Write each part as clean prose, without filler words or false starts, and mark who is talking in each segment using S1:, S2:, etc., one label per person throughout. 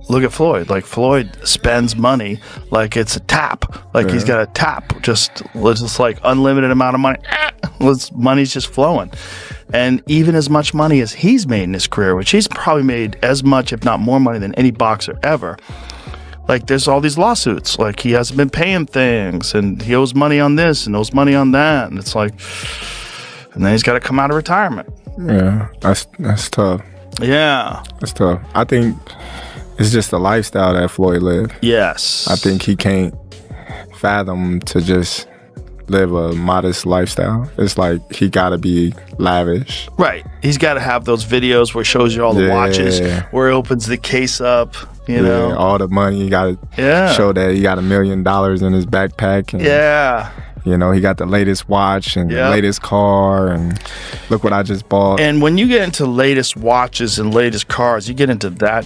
S1: look at Floyd. Like, Floyd spends money like it's a tap. Like, he's got a tap, just like unlimited amount of money. Money's just flowing. And even as much money as he's made in his career, which he's probably made as much, if not more money than any boxer ever. Like, there's all these lawsuits. Like, he hasn't been paying things, and he owes money on this and owes money on that. And it's like, and then he's got to come out of retirement.
S2: Yeah, that's tough.
S1: Yeah.
S2: That's tough. I think it's just the lifestyle that Floyd lived.
S1: Yes.
S2: I think he can't fathom to just live a modest lifestyle. It's like he got to be lavish.
S1: Right. He's got to have those videos where he shows you all the watches, where he opens the case up, you know.
S2: All the money. You got to show that he got $1 million in his backpack. And, you know, he got the latest watch and the latest car, and look what I just bought.
S1: And when you get into latest watches and latest cars, you get into that,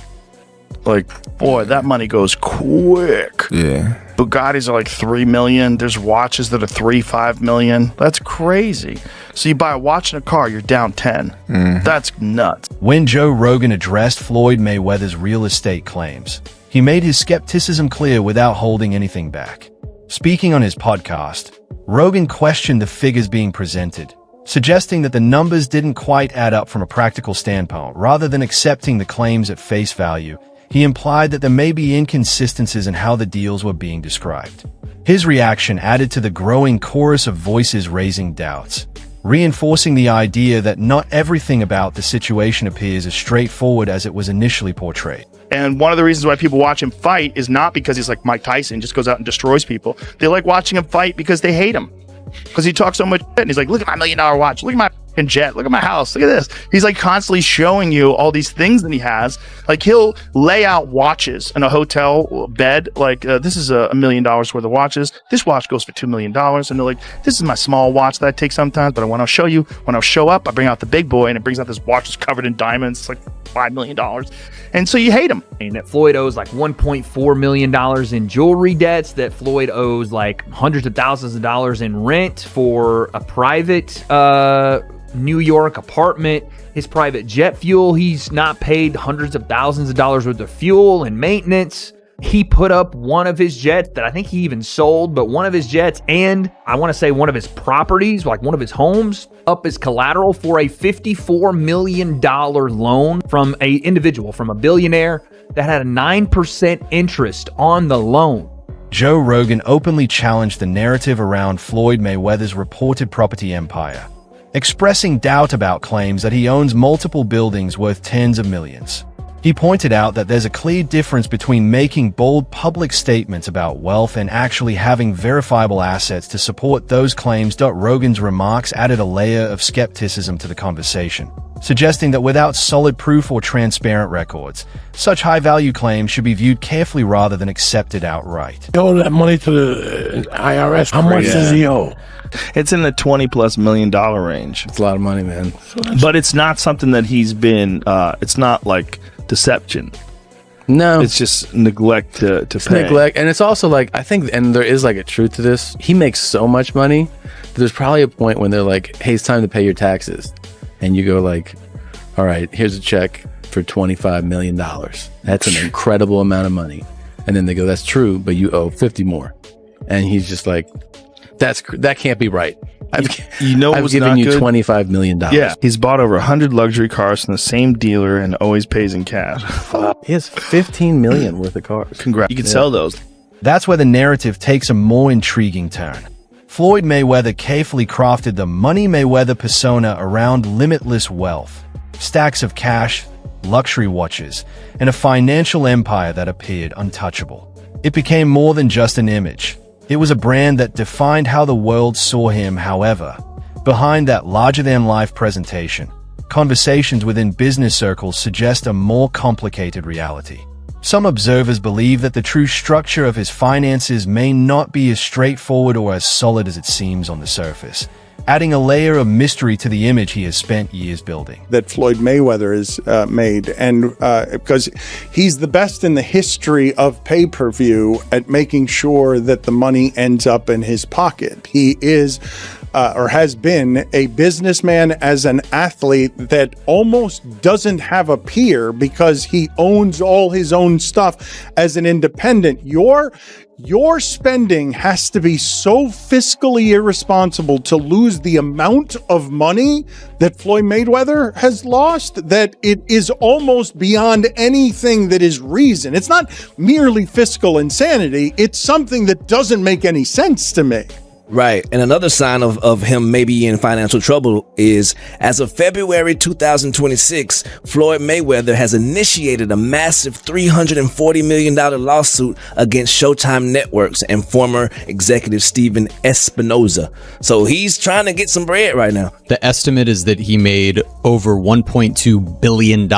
S1: like, boy, that money goes quick.
S2: Yeah.
S1: Bugattis are like $3 million. There's watches that are $3-5 million. That's crazy. So you buy a watch and a car, you're down 10. That's nuts.
S3: When Joe Rogan addressed Floyd Mayweather's real estate claims, he made his skepticism clear without holding anything back. Speaking on his podcast, Rogan questioned the figures being presented, suggesting that the numbers didn't quite add up from a practical standpoint. Rather than accepting the claims at face value, he implied that there may be inconsistencies in how the deals were being described. His reaction added to the growing chorus of voices raising doubts, reinforcing the idea that not everything about the situation appears as straightforward as it was initially portrayed.
S1: And one of the reasons why people watch him fight is not because he's like Mike Tyson, just goes out and destroys people. They like watching him fight because they hate him. Because he talks so much shit, and he's like, look at my $1 million watch, look at my fucking jet, look at my house, look at this. He's like constantly showing you all these things that he has. Like, he'll lay out watches in a hotel bed, like, this is $1 million worth of watches, this watch goes for $2 million, and they're like, this is my small watch that I take sometimes, but I want to show you, when I show up, I bring out the big boy, and it brings out this watch that's covered in diamonds. It's like $5 million. And so you hate him.
S4: And that Floyd owes like $1.4 million in jewelry debts, that Floyd owes like hundreds of thousands of dollars in rent for a private New York apartment, his private jet fuel. He's not paid hundreds of thousands of dollars worth of fuel and maintenance. He put up one of his jets that I think he even sold, but one of his jets, and I want to say one of his properties, like one of his homes, up as collateral for a $54 million loan from a individual, from a billionaire, that had a 9% interest on the loan.
S3: Joe Rogan openly challenged the narrative around Floyd Mayweather's reported property empire, expressing doubt about claims that he owns multiple buildings worth tens of millions. He pointed out that there's a clear difference between making bold public statements about wealth and actually having verifiable assets to support those claims. Rogan's remarks added a layer of skepticism to the conversation, suggesting that without solid proof or transparent records, such high-value claims should be viewed carefully rather than accepted outright.
S5: He owed that money to the IRS. How much does he owe?
S1: It's in the $20+ million range.
S6: It's a lot of money, man.
S1: But it's not something that he's been, it's not like deception.
S6: No.
S1: It's just neglect to pay.
S6: Neglect. And it's also like, I think, and there is like a truth to this. He makes so much money that there's probably a point when they're like, hey, it's time to pay your taxes. And you go like, all right, here's a check for $25 million. That's an incredible amount of money. And then they go, that's true, but you owe 50 more. And he's just like, that can't be right. I've given you $25 million.
S1: Yeah, he's bought over 100 luxury cars from the same dealer and always pays in cash.
S6: He has $15 million worth of cars.
S1: Congrats. You can sell those.
S3: That's where the narrative takes a more intriguing turn. Floyd Mayweather carefully crafted the Money Mayweather persona around limitless wealth, stacks of cash, luxury watches, and a financial empire that appeared untouchable. It became more than just an image. It was a brand that defined how the world saw him. However, behind that larger-than-life presentation, conversations within business circles suggest a more complicated reality. Some observers believe that the true structure of his finances may not be as straightforward or as solid as it seems on the surface, adding a layer of mystery to the image he has spent years building.
S7: That Floyd Mayweather has made, and because he's the best in the history of pay-per-view at making sure that the money ends up in his pocket. He is or has been a businessman as an athlete that almost doesn't have a peer because he owns all his own stuff as an independent. Your spending has to be so fiscally irresponsible to lose the amount of money that Floyd Mayweather has lost that it is almost beyond anything that is reason. It's not merely fiscal insanity. It's something that doesn't make any sense to me.
S8: Right. And another sign of him maybe in financial trouble is, as of February 2026, Floyd Mayweather has initiated a massive $340 million lawsuit against Showtime Networks and former executive Steven Espinoza. So he's trying to get some bread right now.
S9: The estimate is that he made over $1.2 billion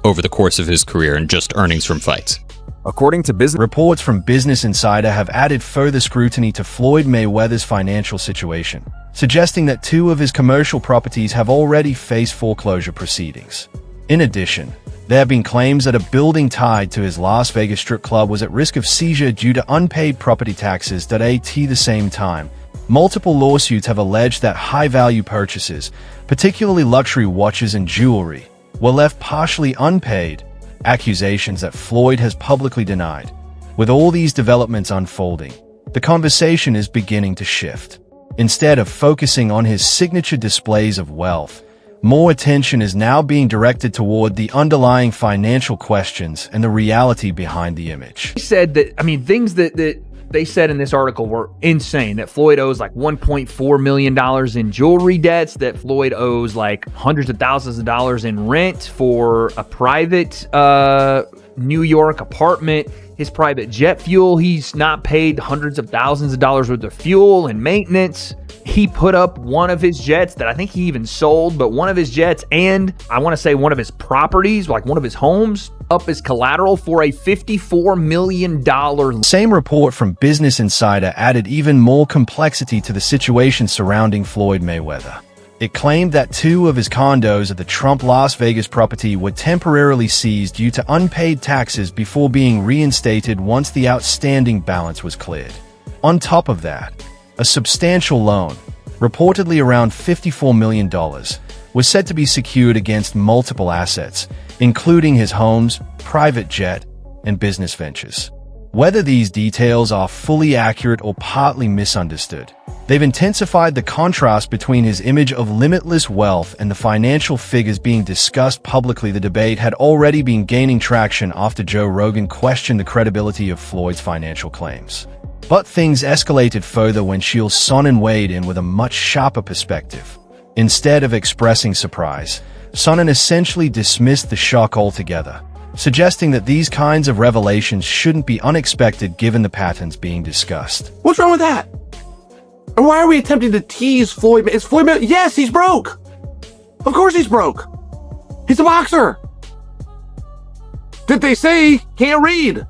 S9: over the course of his career in just earnings from fights.
S3: According to reports from Business Insider have added further scrutiny to Floyd Mayweather's financial situation, suggesting that 2 of his commercial properties have already faced foreclosure proceedings. In addition, there have been claims that a building tied to his Las Vegas strip club was at risk of seizure due to unpaid property taxes. At the same time, multiple lawsuits have alleged that high-value purchases, particularly luxury watches and jewelry, were left partially unpaid, accusations that Floyd has publicly denied. With all these developments unfolding, the conversation is beginning to shift. Instead of focusing on his signature displays of wealth, more attention is now being directed toward the underlying financial questions and the reality behind the image.
S4: He said that, things that they said in this article were insane, that Floyd owes like $1.4 million in jewelry debts, that Floyd owes like hundreds of thousands of dollars in rent for a private New York apartment, his private jet fuel. He's not paid hundreds of thousands of dollars worth of fuel and maintenance. He put up one of his jets that I think he even sold, but one of his jets and I want to say one of his properties, like one of his homes, up as collateral for a $54 million.
S3: Same report from Business Insider added even more complexity to the situation surrounding Floyd Mayweather. It claimed that 2 of his condos at the Trump Las Vegas property were temporarily seized due to unpaid taxes before being reinstated once the outstanding balance was cleared. On top of that, a substantial loan, reportedly around $54 million, was said to be secured against multiple assets, including his homes, private jet, and business ventures. Whether these details are fully accurate or partly misunderstood, they've intensified the contrast between his image of limitless wealth and the financial figures being discussed publicly. The debate had already been gaining traction after Joe Rogan questioned the credibility of Floyd's financial claims. But things escalated further when Sonnen weighed in with a much sharper perspective. Instead of expressing surprise, Sonnen essentially dismissed the shock altogether, suggesting that these kinds of revelations shouldn't be unexpected given the patterns being discussed.
S5: What's wrong with that? And why are we attempting to tease Floyd? Is Floyd? Yes, he's broke. Of course he's broke. He's a boxer. Did they say he can't read?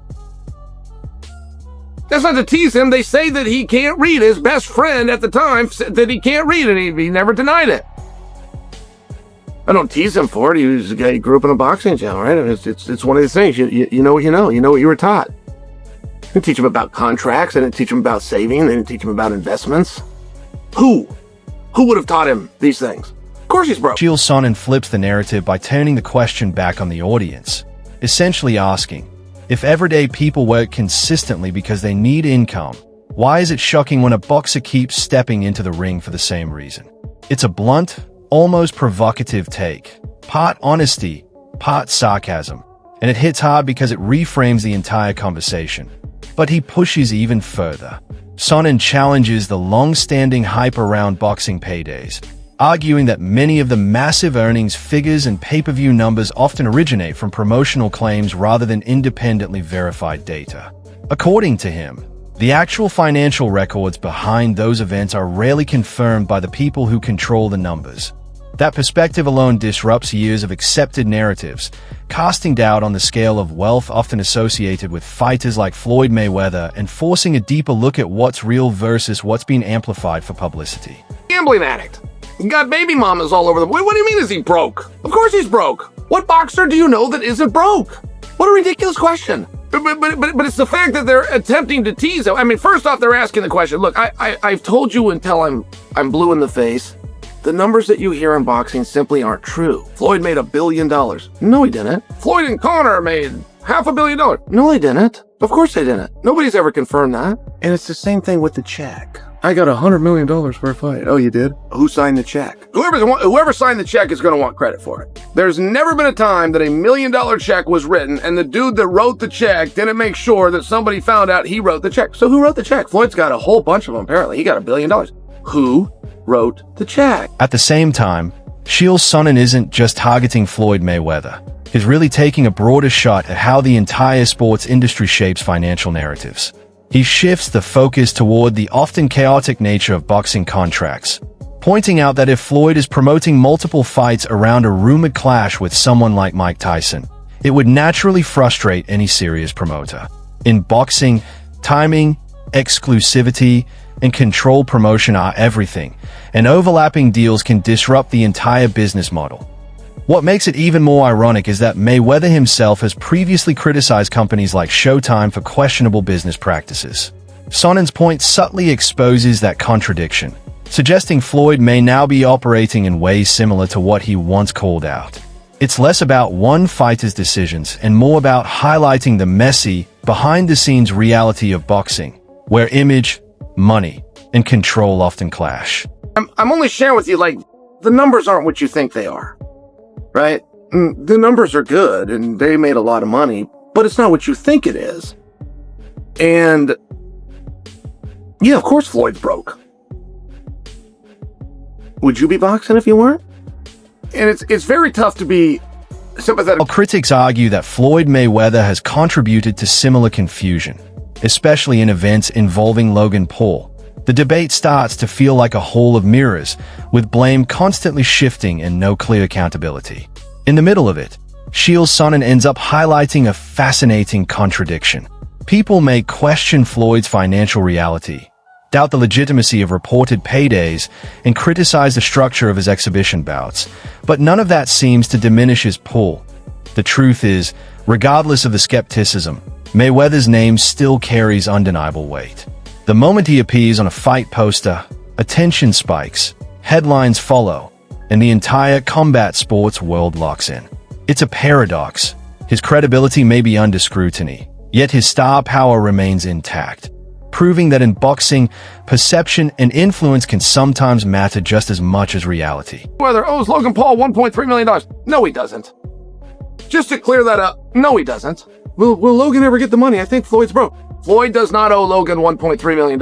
S5: That's not to tease him. They say that he can't read. His best friend at the time said that he can't read, and he never denied it. I don't tease him for it. He was a guy who grew up in a boxing gym, right? It's one of these things. You know what you know. You know what you were taught. I didn't teach him about contracts. I didn't teach him about saving. I didn't teach him about investments. Who would have taught him these things? Of course he's broke.
S3: Sonnen flips the narrative by turning the question back on the audience, essentially asking, if everyday people work consistently because they need income, why is it shocking when a boxer keeps stepping into the ring for the same reason? It's a blunt, almost provocative take, part honesty, part sarcasm, and it hits hard because it reframes the entire conversation. But he pushes even further. Sonnen challenges the long-standing hype around boxing paydays, arguing that many of the massive earnings figures and pay-per-view numbers often originate from promotional claims rather than independently verified data. According to him, the actual financial records behind those events are rarely confirmed by the people who control the numbers. That perspective alone disrupts years of accepted narratives, casting doubt on the scale of wealth often associated with fighters like Floyd Mayweather and forcing a deeper look at what's real versus what's being amplified for publicity.
S5: Gambling addict. He got baby mamas all over the... What do you mean is he broke? Of course he's broke. What boxer do you know that isn't broke? What a ridiculous question. But it's the fact that they're attempting to tease him. I mean, first off, they're asking the question. Look, I've told you until I'm blue in the face. The numbers that you hear in boxing simply aren't true. Floyd made $1 billion. No, he didn't. Floyd and Conor made $500 million. No, they didn't. Of course they didn't. Nobody's ever confirmed that. And it's the same thing with the check. I got $100 million for a fight. Oh, you did? Who signed the check? Whoever signed the check is going to want credit for it. There's never been a time that $1 million check was written and the dude that wrote the check didn't make sure that somebody found out he wrote the check. So who wrote the check? Floyd's got a whole bunch of them, apparently. He got $1 billion. Who wrote the check?
S3: At the same time, Chael Sonnen isn't just targeting Floyd Mayweather. He's really taking a broader shot at how the entire sports industry shapes financial narratives. He shifts the focus toward the often chaotic nature of boxing contracts, pointing out that if Floyd is promoting multiple fights around a rumored clash with someone like Mike Tyson, it would naturally frustrate any serious promoter. In boxing, timing, exclusivity, and controlled promotion are everything, and overlapping deals can disrupt the entire business model. What makes it even more ironic is that Mayweather himself has previously criticized companies like Showtime for questionable business practices. Sonnen's point subtly exposes that contradiction, suggesting Floyd may now be operating in ways similar to what he once called out. It's less about one fighter's decisions and more about highlighting the messy, behind-the-scenes reality of boxing, where image, money, and control often clash.
S5: I'm only sharing with you, like, the numbers aren't what you think they are. Right? The numbers are good and they made a lot of money, but it's not what you think it is. And yeah, of course Floyd's broke. Would you be boxing if you weren't? And it's very tough to be sympathetic.
S3: While critics argue that Floyd Mayweather has contributed to similar confusion, especially in events involving Logan Paul, the debate starts to feel like a hall of mirrors, with blame constantly shifting and no clear accountability. In the middle of it, Chael Sonnen ends up highlighting a fascinating contradiction. People may question Floyd's financial reality, doubt the legitimacy of reported paydays, and criticize the structure of his exhibition bouts, but none of that seems to diminish his pull. The truth is, regardless of the skepticism, Mayweather's name still carries undeniable weight. The moment he appears on a fight poster, attention spikes, headlines follow, and the entire combat sports world locks in. It's a paradox. His credibility may be under scrutiny, yet his star power remains intact, proving that in boxing, perception and influence can sometimes matter just as much as reality.
S5: Mayweather owes Logan Paul $1.3 million. No, he doesn't. Just to clear that up, no, he doesn't. Will Logan ever get the money? I think Floyd's broke. Floyd does not owe Logan $1.3 million.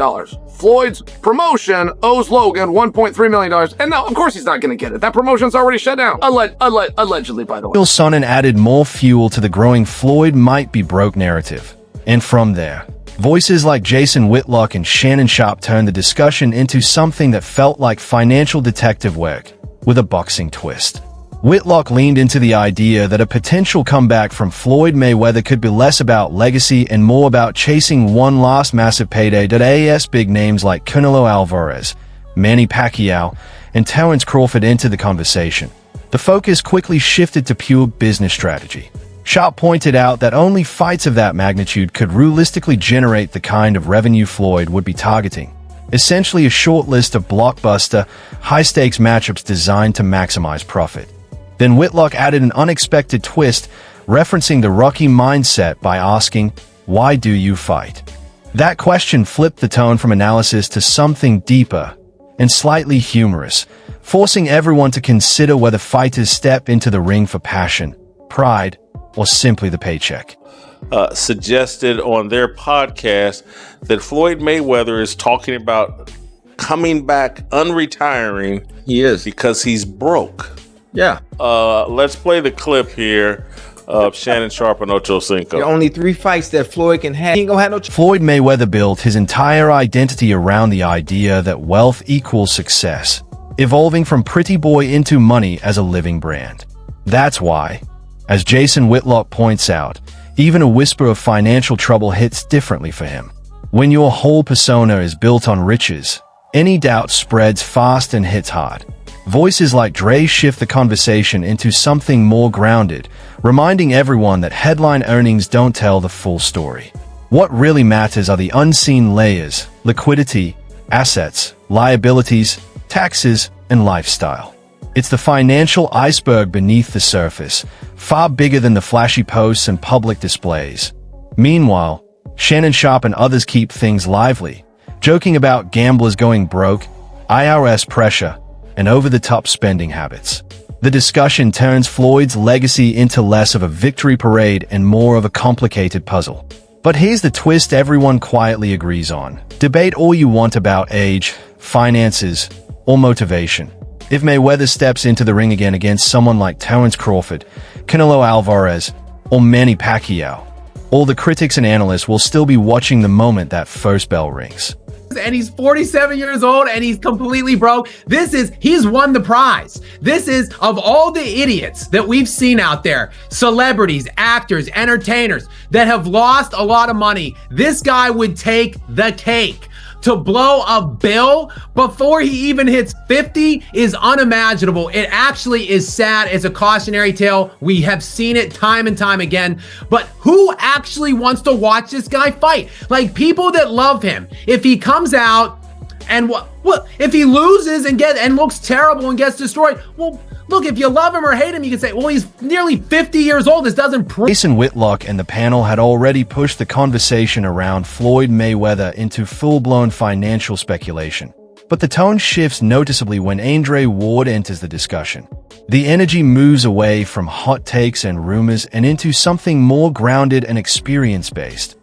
S5: Floyd's promotion owes Logan $1.3 million. And now, of course, he's not going to get it. That promotion's already shut down. Allegedly, by the way.
S3: Chael Sonnen added more fuel to the growing Floyd might be broke narrative. And from there, voices like Jason Whitlock and Shannon Sharpe turned the discussion into something that felt like financial detective work, with a boxing twist. Whitlock leaned into the idea that a potential comeback from Floyd Mayweather could be less about legacy and more about chasing one last massive payday. As big names like Canelo Alvarez, Manny Pacquiao, and Terence Crawford entered the conversation, the focus quickly shifted to pure business strategy. Sharpe pointed out that only fights of that magnitude could realistically generate the kind of revenue Floyd would be targeting, essentially a short list of blockbuster, high-stakes matchups designed to maximize profit. Then Whitlock added an unexpected twist, referencing the Rocky mindset by asking, "Why do you fight?" That question flipped the tone from analysis to something deeper and slightly humorous, forcing everyone to consider whether fighters step into the ring for passion, pride, or simply the paycheck.
S10: Suggested on their podcast that Floyd Mayweather is talking about coming back, unretiring.
S11: He is.
S10: Because he's broke.
S11: Yeah.
S10: Let's play the clip here of Shannon Sharpe and Ocho Cinco.
S11: There are only 3 fights that Floyd can have. He ain't gonna have no
S3: Floyd Mayweather built his entire identity around the idea that wealth equals success, evolving from pretty boy into money as a living brand. That's why, as Jason Whitlock points out, even a whisper of financial trouble hits differently for him. When your whole persona is built on riches, any doubt spreads fast and hits hard. Voices like Dre shift the conversation into something more grounded, reminding everyone that headline earnings don't tell the full story. What really matters are the unseen layers: liquidity, assets, liabilities, taxes, and lifestyle. It's the financial iceberg beneath the surface, far bigger than the flashy posts and public displays. Meanwhile, Shannon Sharpe and others keep things lively, joking about gamblers going broke, IRS pressure, and over-the-top spending habits. The discussion turns Floyd's legacy into less of a victory parade and more of a complicated puzzle. But here's the twist everyone quietly agrees on. Debate all you want about age, finances, or motivation. If Mayweather steps into the ring again against someone like Terence Crawford, Canelo Alvarez, or Manny Pacquiao, all the critics and analysts will still be watching the moment that first bell rings.
S11: And he's 47 years old and he's completely broke. He's won the prize. This is, of all the idiots that we've seen out there, celebrities, actors, entertainers that have lost a lot of money, this guy would take the cake. To blow a bill before he even hits 50 is unimaginable. It actually is sad. It's a cautionary tale. We have seen it time and time again. But who actually wants to watch this guy fight? Like, people that love him. If he comes out and if he loses and looks terrible and gets destroyed, well, look, if you love him or hate him, you can say, well, he's nearly 50 years old. This doesn't prove.
S3: Jason Whitlock and the panel had already pushed the conversation around Floyd Mayweather into full-blown financial speculation. But the tone shifts noticeably when Andre Ward enters the discussion. The energy moves away from hot takes and rumors and into something more grounded and experience-based.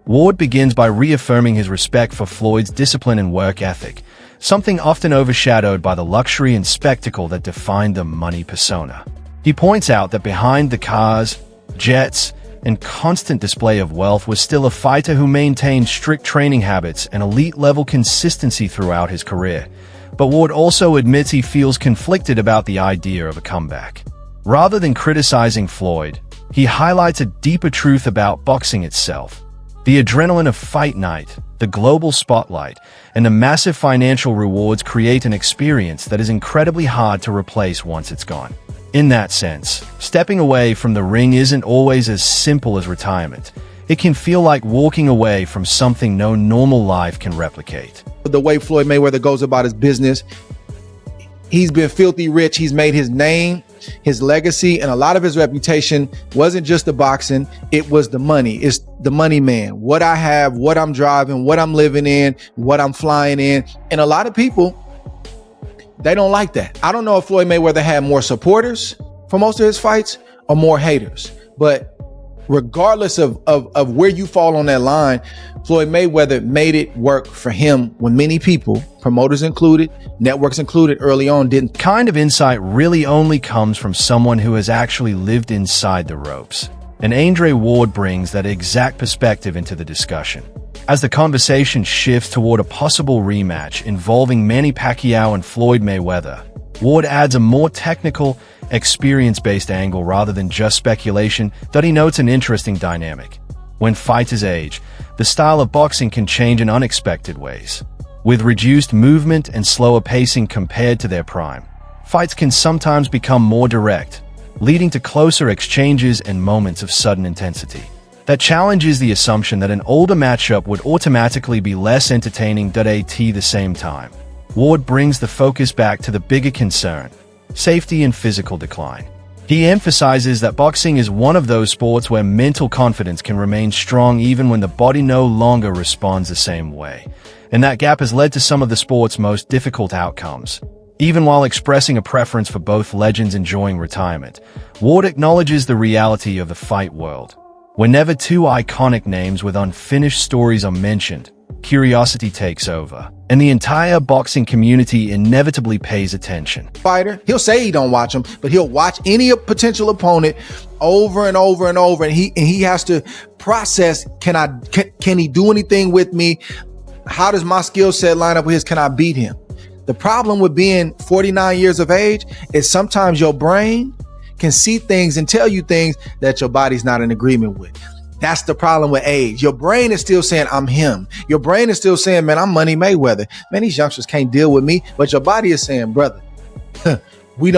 S3: Ward begins by reaffirming his respect for Floyd's discipline and work ethic, something often overshadowed by the luxury and spectacle that defined the money persona. He points out that behind the cars, jets, and constant display of wealth was still a fighter who maintained strict training habits and elite-level consistency throughout his career. But Ward also admits he feels conflicted about the idea of a comeback. Rather than criticizing Floyd, he highlights a deeper truth about boxing itself. The adrenaline of fight night, the global spotlight, and the massive financial rewards create an experience that is incredibly hard to replace once it's gone. In that sense, stepping away from the ring isn't always as simple as retirement. It can feel like walking away from something no normal life can replicate.
S11: The way Floyd Mayweather goes about his business, he's been filthy rich. He's made his name, his legacy, and a lot of his reputation wasn't just the boxing. It was the money. It's the money man. What I have, what I'm driving, what I'm living in, what I'm flying in. And a lot of people, they don't like that. I don't know if Floyd Mayweather had more supporters for most of his fights or more haters, but regardless of where you fall on that line, Floyd Mayweather made it work for him when many people, promoters included, networks included, early on didn't.
S3: Kind of insight really only comes from someone who has actually lived inside the ropes. And Andre Ward brings that exact perspective into the discussion. As the conversation shifts toward a possible rematch involving Manny Pacquiao and Floyd Mayweather, Ward adds a more technical, experience-based angle rather than just speculation that he notes an interesting dynamic. When fighters age, the style of boxing can change in unexpected ways. With reduced movement and slower pacing compared to their prime, fights can sometimes become more direct, leading to closer exchanges and moments of sudden intensity. That challenges the assumption that an older matchup would automatically be less entertaining at the same time. Ward brings the focus back to the bigger concern: safety and physical decline. He emphasizes that boxing is one of those sports where mental confidence can remain strong even when the body no longer responds the same way, and that gap has led to some of the sport's most difficult outcomes. Even while expressing a preference for both legends enjoying retirement, Ward acknowledges the reality of the fight world. Whenever two iconic names with unfinished stories are mentioned, curiosity takes over, and the entire boxing community inevitably pays attention.
S11: Fighter, he'll say he don't watch him, but he'll watch any potential opponent over and over and over, and he has to process: can he do anything with me? How does my skill set line up with his? Can I beat him? The problem with being 49 years of age is sometimes your brain can see things and tell you things that your body's not in agreement with. That's the problem with age. Your brain is still saying, I'm him. Your brain is still saying, man, I'm Money Mayweather. Man, these youngsters can't deal with me. But your body is saying, brother,
S12: we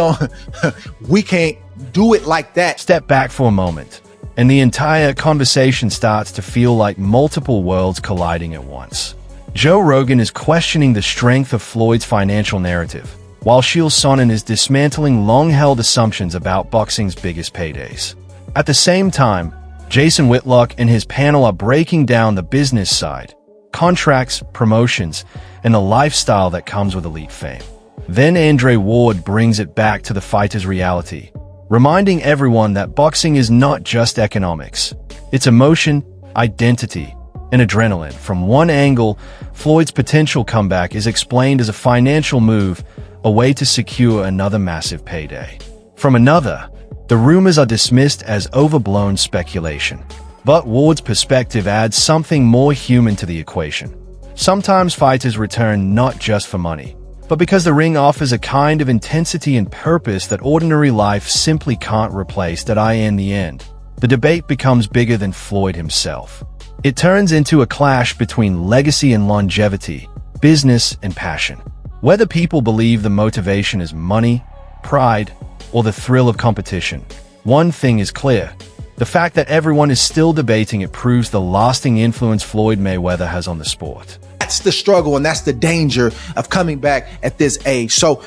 S12: can't do it like that.
S3: Step back for a moment, and the entire conversation starts to feel like multiple worlds colliding at once. Joe Rogan is questioning the strength of Floyd's financial narrative, while Sonnen is dismantling long-held assumptions about boxing's biggest paydays. At the same time, Jason Whitlock and his panel are breaking down the business side, contracts, promotions, and the lifestyle that comes with elite fame. Then Andre Ward brings it back to the fighter's reality, reminding everyone that boxing is not just economics. It's emotion, identity, and adrenaline. From one angle, Floyd's potential comeback is explained as a financial move, a way to secure another massive payday. From another, the rumors are dismissed as overblown speculation. But Ward's perspective adds something more human to the equation. Sometimes fighters return not just for money, but because the ring offers a kind of intensity and purpose that ordinary life simply can't replace. In the end, the debate becomes bigger than Floyd himself. It turns into a clash between legacy and longevity, business and passion. Whether people believe the motivation is money, pride, or the thrill of competition, one thing is clear. The fact that everyone is still debating it proves the lasting influence Floyd Mayweather has on the sport.
S12: That's the struggle, and that's the danger of coming back at this age. So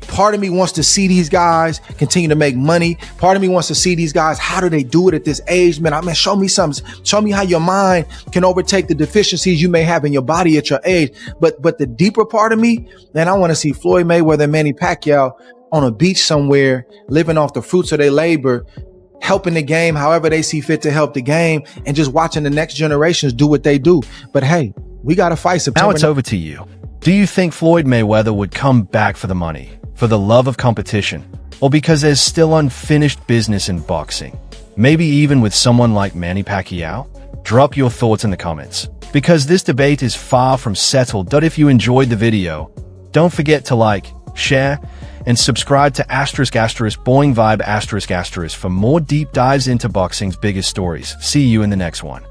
S12: part of me wants to see these guys continue to make money. Part of me wants to see these guys, how do they do it at this age? Man, show me something. Show me how your mind can overtake the deficiencies you may have in your body at your age. But the deeper part of me, man, I want to see Floyd Mayweather and Manny Pacquiao on a beach somewhere, living off the fruits of their labor, helping the game however they see fit to help the game, and just watching the next generations do what they do. But hey, we got to fight September.
S3: Now it's over to you. Do you think Floyd Mayweather would come back for the money, for the love of competition, or because there's still unfinished business in boxing? Maybe even with someone like Manny Pacquiao? Drop your thoughts in the comments, because this debate is far from settled. If you enjoyed the video, don't forget to like, share, and subscribe to **** Boing Vibe **** for more deep dives into boxing's biggest stories. See you in the next one.